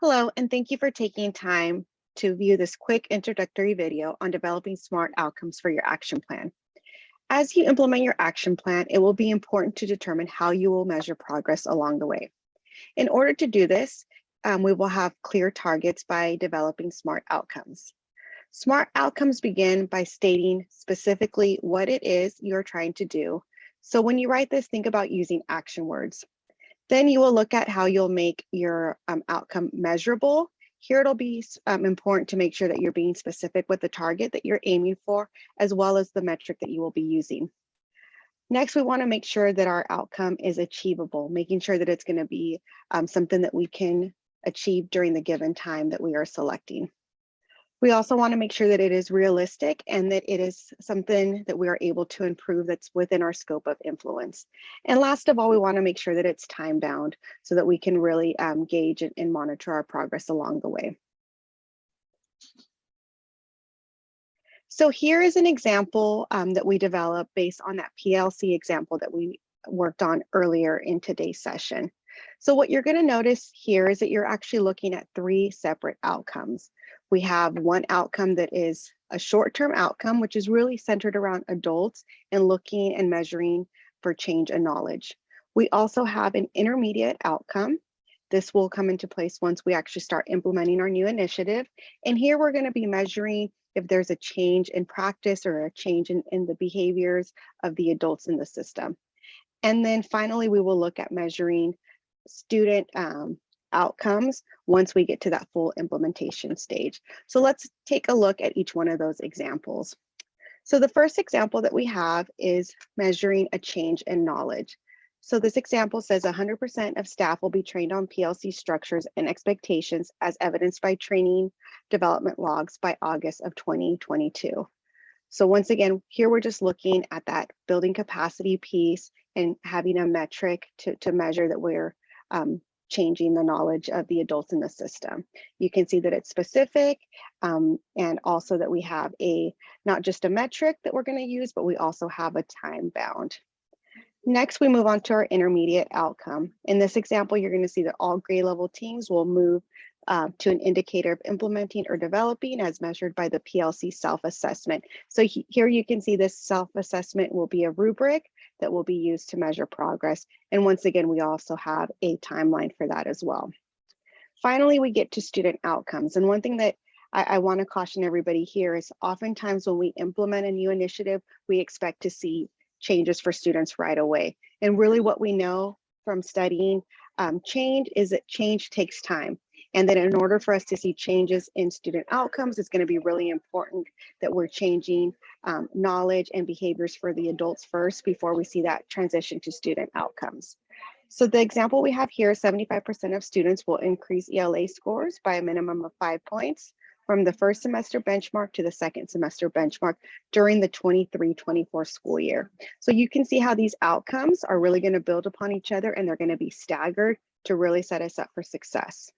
Hello, and thank you for taking time to view this quick introductory video on developing smart outcomes for your action plan. As you implement your action plan, it will be important to determine how you will measure progress along the way. In order to do this, we will have clear targets by developing smart outcomes. Smart outcomes begin by stating specifically what it is you're trying to do. So when you write this, think about using action words. Then you will look at how you'll make your outcome measurable. Here it'll be important to make sure that you're being specific with the target that you're aiming for, as well as the metric that you will be using. Next, we want to make sure that our outcome is achievable, making sure that it's going to be something that we can achieve during the given time that we are selecting. We also want to make sure that it is realistic and that it is something that we are able to improve that's within our scope of influence. And last of all, we want to make sure that it's time bound so that we can really gauge and monitor our progress along the way. So here is an example that we developed based on that PLC example that we worked on earlier in today's session. So what you're going to notice here is that you're actually looking at three separate outcomes. We have one outcome that is a short-term outcome, which is really centered around adults and looking and measuring for change and knowledge. We also have an intermediate outcome. This will come into place once we actually start implementing our new initiative. And here we're going to be measuring if there's a change in practice or a change in the behaviors of the adults in the system. And then finally, we will look at measuring student outcomes once we get to that full implementation stage. So let's take a look at each one of those examples. So the first example that we have is measuring a change in knowledge. So this example says 100% of staff will be trained on PLC structures and expectations as evidenced by training development logs by August of 2022. So once again, here we're just looking at that building capacity piece and having a metric to measure that we're changing the knowledge of the adults in the system. You can see that it's specific and also that we have not just a metric that we're going to use, but we also have a time bound. Next, we move on to our intermediate outcome. In this example, you're going to see that all grade level teams will move to an indicator of implementing or developing as measured by the PLC self-assessment. So here you can see this self-assessment will be a rubric that will be used to measure progress. And once again, we also have a timeline for that as well. Finally, we get to student outcomes. And one thing that I want to caution everybody here is oftentimes when we implement a new initiative, we expect to see changes for students right away. And really what we know from studying change is that change takes time. And that in order for us to see changes in student outcomes, it's going to be really important that we're changing knowledge and behaviors for the adults first before we see that transition to student outcomes. So the example we have here, 75% of students will increase ELA scores by a minimum of 5 points from the first semester benchmark to the second semester benchmark during the 23-24 school year. So you can see how these outcomes are really going to build upon each other and they're going to be staggered to really set us up for success.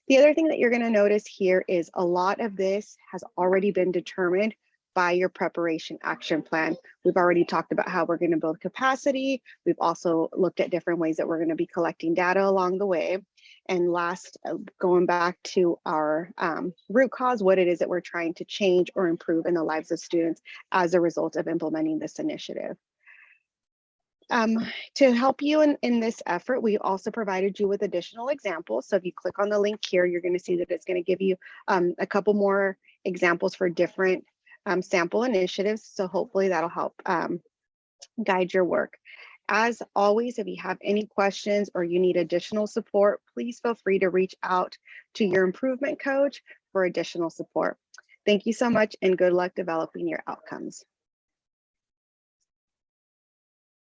The other thing that you're going to notice here is a lot of this has already been determined by your preparation action plan. We've already talked about how we're going to build capacity. We've also looked at different ways that we're going to be collecting data along the way. And last, going back to our root cause, what it is that we're trying to change or improve in the lives of students as a result of implementing this initiative. To help you in this effort, we also provided you with additional examples. So if you click on the link here, you're going to see that it's going to give you a couple more examples for different sample initiatives. So hopefully that'll help guide your work. As always, if you have any questions or you need additional support, please feel free to reach out to your improvement coach for additional support. Thank you so much and good luck developing your outcomes.